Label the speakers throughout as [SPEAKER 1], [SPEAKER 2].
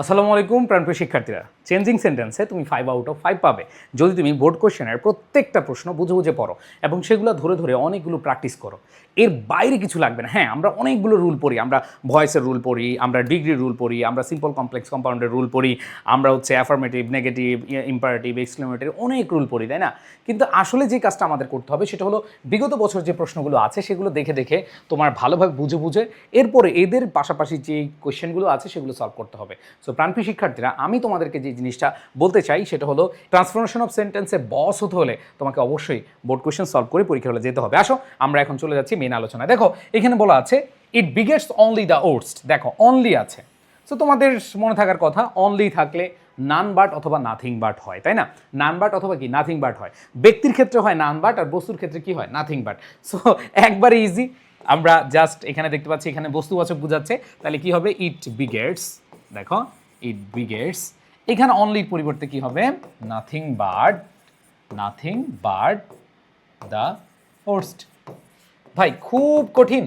[SPEAKER 1] আসসালামু আলাইকুম প্রাণপ্রিয় শিক্ষার্থীরা। চেঞ্জিং সেন্টেন্সে তুমি 5/5 পাবে যদি তুমি বোর্ড কোশ্চেনের প্রত্যেকটা প্রশ্ন বুঝে বুঝে পড়ো এবং সেগুলো ধরে ধরে অনেকগুলো প্র্যাকটিস করো। এর বাইরে কিছু লাগবে না। হ্যাঁ, আমরা অনেকগুলো রুল পড়ি, আমরা ভয়েসের রুল পড়ি, আমরা ডিগ্রির রুল পড়ি, আমরা সিম্পল কমপ্লেক্স কম্পাউন্ডের রুল পড়ি, আমরা অ্যাফার্মেটিভ, নেগেটিভ, ইম্পারেটিভ, এক্সক্লেমেটরি অনেক রুল পড়ি, তাই না? কিন্তু আসলে যে কাজটা আমাদের করতে হবে সেটা হলো বিগত বছর যে প্রশ্নগুলো আছে সেগুলো দেখে দেখে তোমার ভালোভাবে বুঝে বুঝে এরপরে এদের পাশাপাশি যে কোয়েশ্চেনগুলো আছে সেগুলো সলভ করতে হবে। সো প্রাণপ্রিয় শিক্ষার্থীরা, আমি তোমাদেরকে যে জিনিসটা বলতে চাই সেটা হলো ট্রান্সফরমেশন অফ সেন্টেন্সে বস হতে হলে তোমাকে অবশ্যই বোর্ড কোয়েশ্চেন সলভ করে পরীক্ষা হলে যেতে হবে। আসো আমরা এখন চলে যাচ্ছি মেন আলোচনায়। দেখো এখানে বলা আছে ইট বিগেটস অনলি দ্য ওর্স্ট। দেখো অনলি আছে, সো তোমাদের মনে থাকার কথা অনলি থাকলে নান বাট অথবা নাথিং বাট হয়, তাই না? নান বাট অথবা কি নাথিং বাট হয়। ব্যক্তির ক্ষেত্রে হয় নান বাট আর বস্তুর ক্ষেত্রে কি হয় নাথিং বাট। সো একবারে ইজি। আমরা জাস্ট এখানে দেখতে পাচ্ছি এখানে বস্তুবাচক বোঝাচ্ছে, তাহলে কি হবে ইট বিগেটস। দেখো ইট বিগেটস, এখানে অনলির পরিবর্তে কি হবে নাথিং বাট দ্য ওর্স্ট। ভাই খুব কঠিন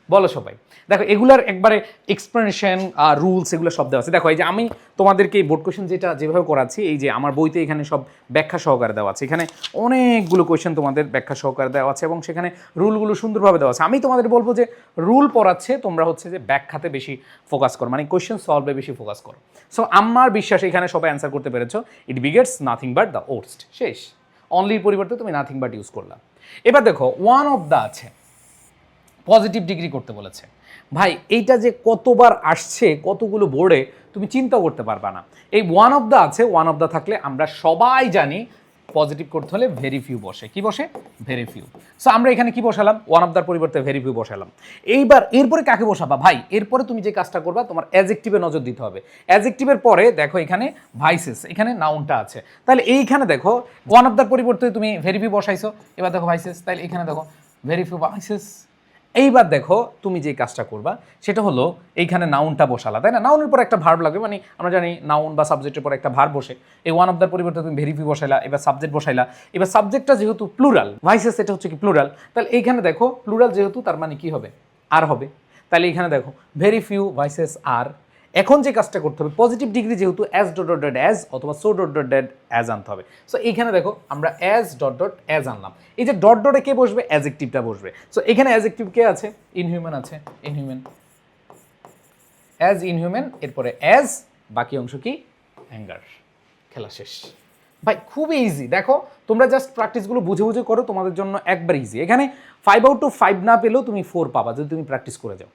[SPEAKER 1] বলো সবাই। দেখো এগুলার একবারে এক্সপ্লেনেশন আর রুলস এগুলো সব দেওয়া আছে। দেখো এই যে আমি তোমাদেরকে এই বোর্ড কোয়েশ্চেন যেভাবে করাচ্ছি, এই যে আমার বইতে এখানে সব ব্যাখ্যা সহকারে দেওয়া আছে। এখানে অনেকগুলো কোয়েশ্চেন তোমাদের ব্যাখ্যা সহকারে দেওয়া আছে এবং সেখানে রুলগুলো সুন্দরভাবে দেওয়া আছে। আমি তোমাদের বলবো যে রুল পড়াচ্ছে তোমরা হচ্ছে যে ব্যাখ্যাতে বেশি ফোকাস করো, মানে কোয়েশ্চেন সলভে বেশি ফোকাস করো। সো আমার বিশ্বাস এখানে সবাই অ্যান্সার করতে পেরেছো। It begets nothing but the worst, শেষ। অনলির পরিবর্তে তুমি নাথিং বাট ইউজ করলাম। এবার দেখো ওয়ান অফ দ্য আছে, পজিটিভ ডিগ্রি করতে বলেছে। ভাই এইটা যে কতবার আসছে কতগুলো বোর্ডে তুমি চিন্তা করতে পারবা না। এই ওয়ান অফ দ্য আছে, ওয়ান অফ দ্য থাকলে আমরা সবাই জানি পজিটিভ করতে হলে ভেরি ফিউ বসে। কি বসে? Very few. সো আমরা এখানে কি বসালাম? ওয়ান অফ দ্যার পরিবর্তে ভেরি ফিউ বসালাম। এইবার এরপরে কাকে বসাবা? ভাই এরপরে তুমি যে কাজটা করবা তোমার অ্যাডজেক্টিভে নজর দিতে হবে। অ্যাডজেক্টিভের পরে দেখো এখানে ভাইসেস, এখানে নাউনটা আছে, তাহলে এইখানে দেখো ওয়ান অফ দ্যার পরিবর্তে তুমি ভেরি ফিউ বসাইছো, এবার দেখো ভাইসেস, তাহলে এখানে দেখো ভেরি ফিউ ভাইসেস। এইবার দেখো তুমি যে কাজটা করবা সেটা হলো এইখানে নাউনটা বসালা, তাই না? নাউনের পর একটা ভার্ব লাগবে, মানে আমরা জানি নাউন বা সাবজেক্টের পর একটা ভার্ব বসে। এই ওয়ান অফ দ্যার পরিবর্তে তুমি ভেরি ফিউ বসাইলা, এবার সাবজেক্ট বসাইলা। এবার সাবজেক্টটা যেহেতু প্লুরাল, ভাইসেস এটা হচ্ছে কি প্লুরাল, তাহলে এইখানে দেখো প্লুরাল যেহেতু তার মানে কি হবে? আর হবে। তাহলে এখানে দেখো ভেরি ফিউ ভাইসেস আর। এখন যে কাজটা করতে হবে পজিটিভ ডিগ্রি যেহেতু as dot dot dot as অথবা so dot dot dot as আনতে হবে। সো এইখানে দেখো আমরা অ্যাজ ডট ডট অ্যাজ আনলাম। এই যে ডট ডটে কে বসবে? অ্যাডজেক্টিভটা বসবে। সো এখানে অ্যাডজেক্টিভ কে আছে? ইনহিউম্যান আছে, ইনহিউম্যান, অ্যাজ ইনহিউম্যান, এরপরে অ্যাজ, বাকি অংশ কি? অ্যাঙ্গার। খেলা শেষ। ভাই খুবই ইজি। দেখো তোমরা জাস্ট প্র্যাকটিসগুলো বুঝে বুঝে করো, তোমাদের জন্য একবার ইজি। এখানে 5/5 না পেলেও তুমি 4 পাবা যদি তুমি প্র্যাকটিস করে যাও।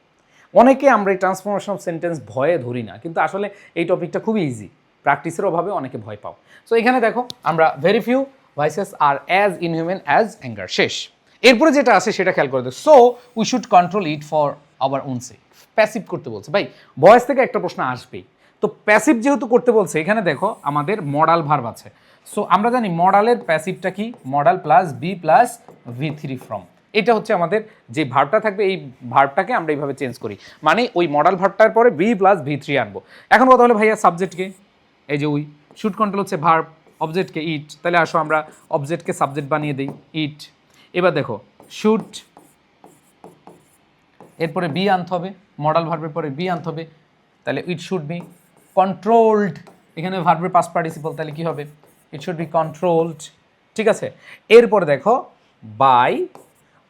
[SPEAKER 1] অনেকে আমরা এই ট্রান্সফরমেশন অফ সেন্টেন্স ভয়ে ধরি না, কিন্তু আসলে এই টপিকটা খুবই ইজি, প্র্যাকটিসের অভাবে অনেকে ভয় পাও। সো এখানে দেখো আমরা very few vices are as inhuman as anger, শেষ। এরপরে যেটা আছে সেটা খেয়াল করে দেখো, so we should control it for our own sake. Passive করতে বলছে। ভাই ভয়েস থেকে একটা প্রশ্ন আসবেই, তো প্যাসিভ যেহেতু করতে বলছে এখানে দেখো আমাদের মডাল ভার্ব আছে। সো আমরা জানি মডালের প্যাসিভটা কি? Modal plus be plus V3 form. এটা হচ্ছে আমাদের যে ভার্বটা থাকবে, এই ভার্বটাকে আমরা এইভাবে চেঞ্জ করি, মানে ওই মডাল ভার্বটার পরে বি প্লাস V3 আনবো। এখন কথা হলো ভাইয়া সাবজেক্টকে, এই যে উই, শুড কন্ট্রোল হচ্ছে ভার্ব, অবজেক্টকে ইট, তাহলে আসো আমরা অবজেক্টকে সাবজেক্ট বানিয়ে দিই ইট। এবার দেখো শুড, এরপরে বি আনতে হবে, মডাল ভার্বের পরে বি আনতে হবে, তাহলে ইট শুড বি কন্ট্রোলড। এখানে ভার্বের পাস্ট পার্টিসিপল, তাহলে কি হবে? ইট শুড বি কন্ট্রোলড। ঠিক আছে। এরপরে দেখো বাই,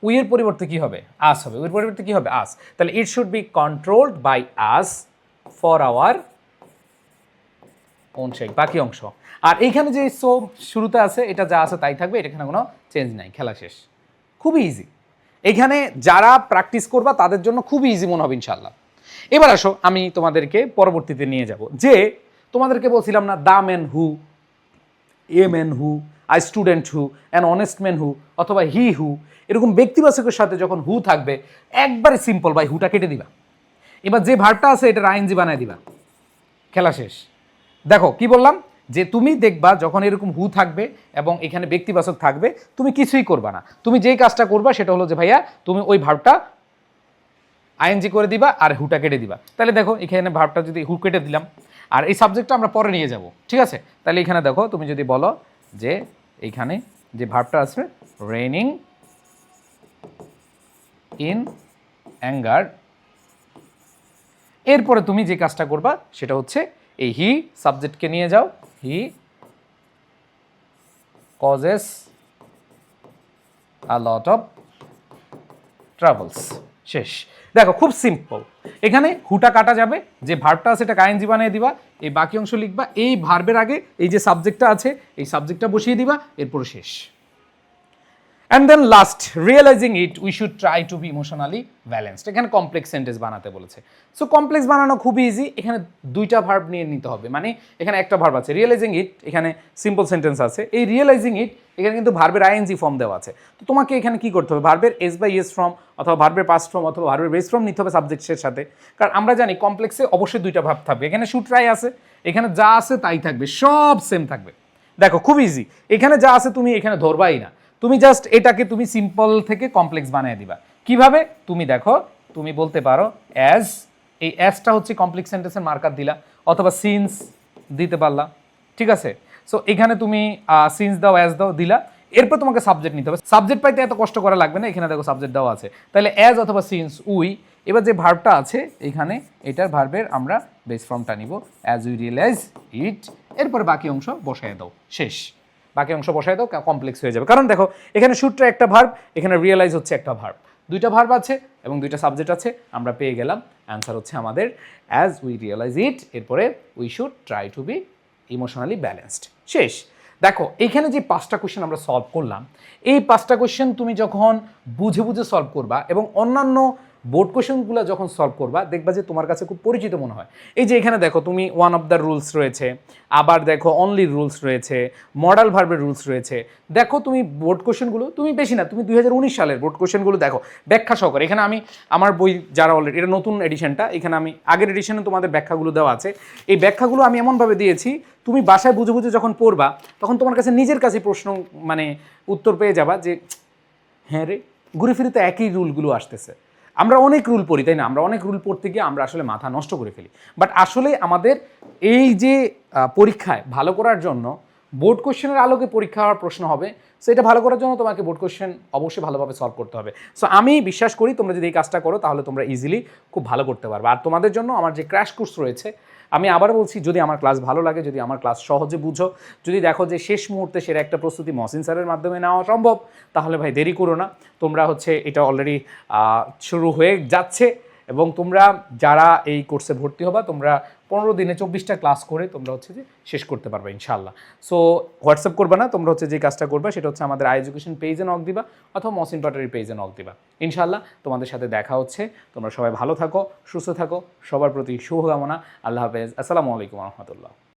[SPEAKER 1] উইয়ের পরিবর্তে কি হবে? আস হবে। উইয়ের পরিবর্তে কি হবে? আস। তাহলে it should be controlled by us for our own sake, বাকি অংশ। আর এইখানে যে সো শুরুতে আছে এটা যা আছে তাই থাকবে, এখানে কোনো চেঞ্জ নাই। খেলা শেষ। খুবই ইজি। এখানে যারা প্র্যাকটিস করবা তাদের জন্য খুবই ইজি মনে হবে ইনশাল্লাহ। এবার আসো আমি তোমাদেরকে পরবর্তীতে নিয়ে যাব, যে তোমাদেরকে বলছিলাম না the man who, a man who, I student who, an honest man who, অথবা হি হু, এরকম ব্যক্তিবাচকের সাথে যখন হু থাকবে একবারে সিম্পল ভাই হুটা কেটে দিবা। এবার যে ভার্বটা আছে এটা আইএনজি বানায় দিবা। খেলা শেষ। দেখো কি বললাম, যে তুমি দেখবা যখন এরকম হু থাকবে এবং এখানে ব্যক্তিবাচক থাকবে তুমি কিছুই করবা না, তুমি যেই কাজটা করবা সেটা হলো যে ভাইয়া তুমি ওই ভার্বটা আইএনজি করে দিবা আর হুটা কেটে দিবা। তাহলে দেখো এখানে ভার্বটা যদি হু কেটে দিলাম, আর এই সাবজেক্টটা আমরা পরে নিয়ে যাব, ঠিক আছে? তাহলে এখানে দেখো তুমি যদি বলো যে এইখানে যে ভার্বটা আছে রেইনিং ইন অ্যাঙ্গার, এরপরে তুমি যে কাজটা করবা সেটা হচ্ছে এই হি সাবজেক্টকে নিয়ে যাও, he causes a lot of travels. শেষ। দেখো খুব সিম্পল, এখানে হুটা কাটা যাবে, যে ভার্বটা আছে এটা আইএনজি বানিয়ে দিবা, এই বাকি অংশ লিখবা, এই ভার্বের আগে এই যে সাবজেক্টটা আছে এই সাবজেক্টটা বসিয়ে দিবা, এরপর শেষ। And then last, realizing it we should try to be emotionally balanced. এখানে কমপ্লেক্স সেন্টেন্স বানাতে বলেছে। সো কমপ্লেক্স বানানো খুবই ইজি, এখানে দুইটা ভার্ব নিয়ে নিতে হবে, মানে এখানে একটা ভার্ব আছে রিয়েলাইজিং ইট, এখানে সিম্পল সেন্টেন্স আছে, এই রিয়েলাইজিং ইট এখানে কিন্তু ভার্বের আইএনজি ফর্ম দেওয়া আছে। তো তোমাকে এখানে কি করতে হবে, ভার্বের এস বাই এস ফর্ম অথবা ভার্বের পাস্ট ফর্ম অথবা ভার্বের বেস ফর্ম নিতে হবে সাবজেক্টের সাথে, কারণ আমরা জানি কমপ্লেক্সে অবশ্যই দুইটা ভার্ব থাকবে। এখানে শুড ট্রাই আছে, এখানে যা আছে তাই থাকবে, সব সেম থাকবে। দেখো খুব ইজি, এখানে যা আছে তুমি এখানে ধরবাই না, তুমি জাস্ট এটাকে তুমি সিম্পল থেকে কমপ্লেক্স বানিয়ে দিবা। কিভাবে, তুমি দেখো, তুমি বলতে পারো অ্যাজ, এই অ্যাজটা হচ্ছে কমপ্লেক্স সেন্টেন্সের মার্কার দিলা, অথবা সিন্স দিতে পারলা, ঠিক আছে। সো এখানে তুমি সিন্স দাও, অ্যাজ দাও, দিলা, এরপর তোমাকে সাবজেক্ট নিতে হবে। সাবজেক্ট পাইতে এত কষ্ট করা লাগবে না, এখানে দেখো সাবজেক্ট দেওয়া আছে, তাহলে অ্যাজ অথবা সিন্স উই। এবার যে ভার্বটা আছে এখানে, এটার ভার্বের আমরা বেস ফর্মটা নিব, অ্যাজ উই রিয়েলাইজ ইট, এরপর বাকি অংশ বসায় দাও, শেষ। বাকি অংশ বসায় দাও, কমপ্লেক্স হয়ে যাবে। কারণ দেখো এখানে শুটটা একটা ভার্ব, এখানে রিয়েলাইজ হচ্ছে একটা ভার্ব, দুইটা ভার্ব আছে এবং দুইটা সাবজেক্ট আছে, আমরা পেয়ে গেলাম। অ্যান্সার হচ্ছে আমাদের অ্যাজ উই রিয়েলাইজ ইট, এরপরে we should try to be emotionally balanced, শেষ। দেখো এইখানে যে 5টা কোয়েশ্চেন আমরা সলভ করলাম, এই 5টা কোয়েশ্চেন তুমি যখন বুঝে বুঝে সলভ করবা এবং অন্যান্য বোর্ড কোয়েশ্চেনগুলো যখন সলভ করবা, দেখবা যে তোমার কাছে খুব পরিচিত মনে হয়। এই যে এখানে দেখো তুমি ওয়ান অফ দ্য রুলস রয়েছে, আবার দেখো অনলি রুলস রয়েছে, মডাল ভার্বের রুলস রয়েছে। দেখো তুমি বোর্ড কোয়েশ্চেনগুলো, তুমি বেশি না, তুমি 2019 সালের বোর্ড কোয়েশ্চেনগুলো দেখো ব্যাখ্যা সহকারে। এখানে আমি আমার বই যারা অলরেডি, এটা নতুন এডিশনটা, এখানে আমি আগের এডিশনে তোমাদের ব্যাখ্যাগুলো দেওয়া আছে, এই ব্যাখ্যাগুলো আমি এমনভাবে দিয়েছি তুমি বাসায় বুঝে বুঝে যখন পড়বা তখন তোমার কাছে নিজের কাছে প্রশ্ন মানে উত্তর পেয়ে যাবা যে হ্যাঁ রে, ঘুরে ফিরে তো একই রুলগুলো আসতেছে। আমরা অনেক রুল পড়ি, তাই না, আমরা অনেক রুল পড়তে গিয়ে আমরা আসলে মাথা নষ্ট করে ফেলি। বাট আসলে আমাদের এই যে পরীক্ষায় ভালো করার জন্য বোর্ড কোশ্চেনের আলোকে পরীক্ষা হওয়ার প্রশ্ন হবে, সো এটা ভালো করার জন্য তোমাকে বোর্ড কোশ্চেন অবশ্যই ভালোভাবে সলভ করতে হবে। সো আমি বিশ্বাস করি তোমরা যদি এই কাজটা করো তাহলে তোমরা ইজিলি খুব ভালো করতে পারবে। আর তোমাদের জন্য আমার যে ক্র্যাশ কোর্স রয়েছে, আমি আবার বলছি, যদি আমার ক্লাস ভালো লাগে, যদি আমার ক্লাস সহজে বুঝো, যদি দেখো যে শেষ মুহূর্তে সেরা একটা প্রস্তুতি মহসিন স্যারের মাধ্যমে নেওয়া সম্ভব, তাহলে ভাই দেরি করো না, তোমরা হচ্ছে এটা অলরেডি শুরু হয়ে যাচ্ছে এবং তোমরা যারা এই কোর্সে ভর্তি হবা, তোমরা 15 দিনে 24টা ক্লাস করে তোমরা হচ্ছে যে শেষ করতে পারবে ইনশাআল্লাহ। সো হোয়াটসঅ্যাপ করবে না, তোমরা হচ্ছে যে কাজটা করবে সেটা হচ্ছে আমাদের আই এডুকেশন পেজে নক দিবা অথবা মহসিন পাটারির পেজে নক দিবা। ইনশাআল্লাহ তোমাদের সাথে দেখা হচ্ছে। তোমরা সবাই ভালো থাকো, সুস্থ থাকো, সবার প্রতি শুভকামনা। আল্লাহ হাফেজ, আসসালামু আলাইকুম রহমতুল্লাহ।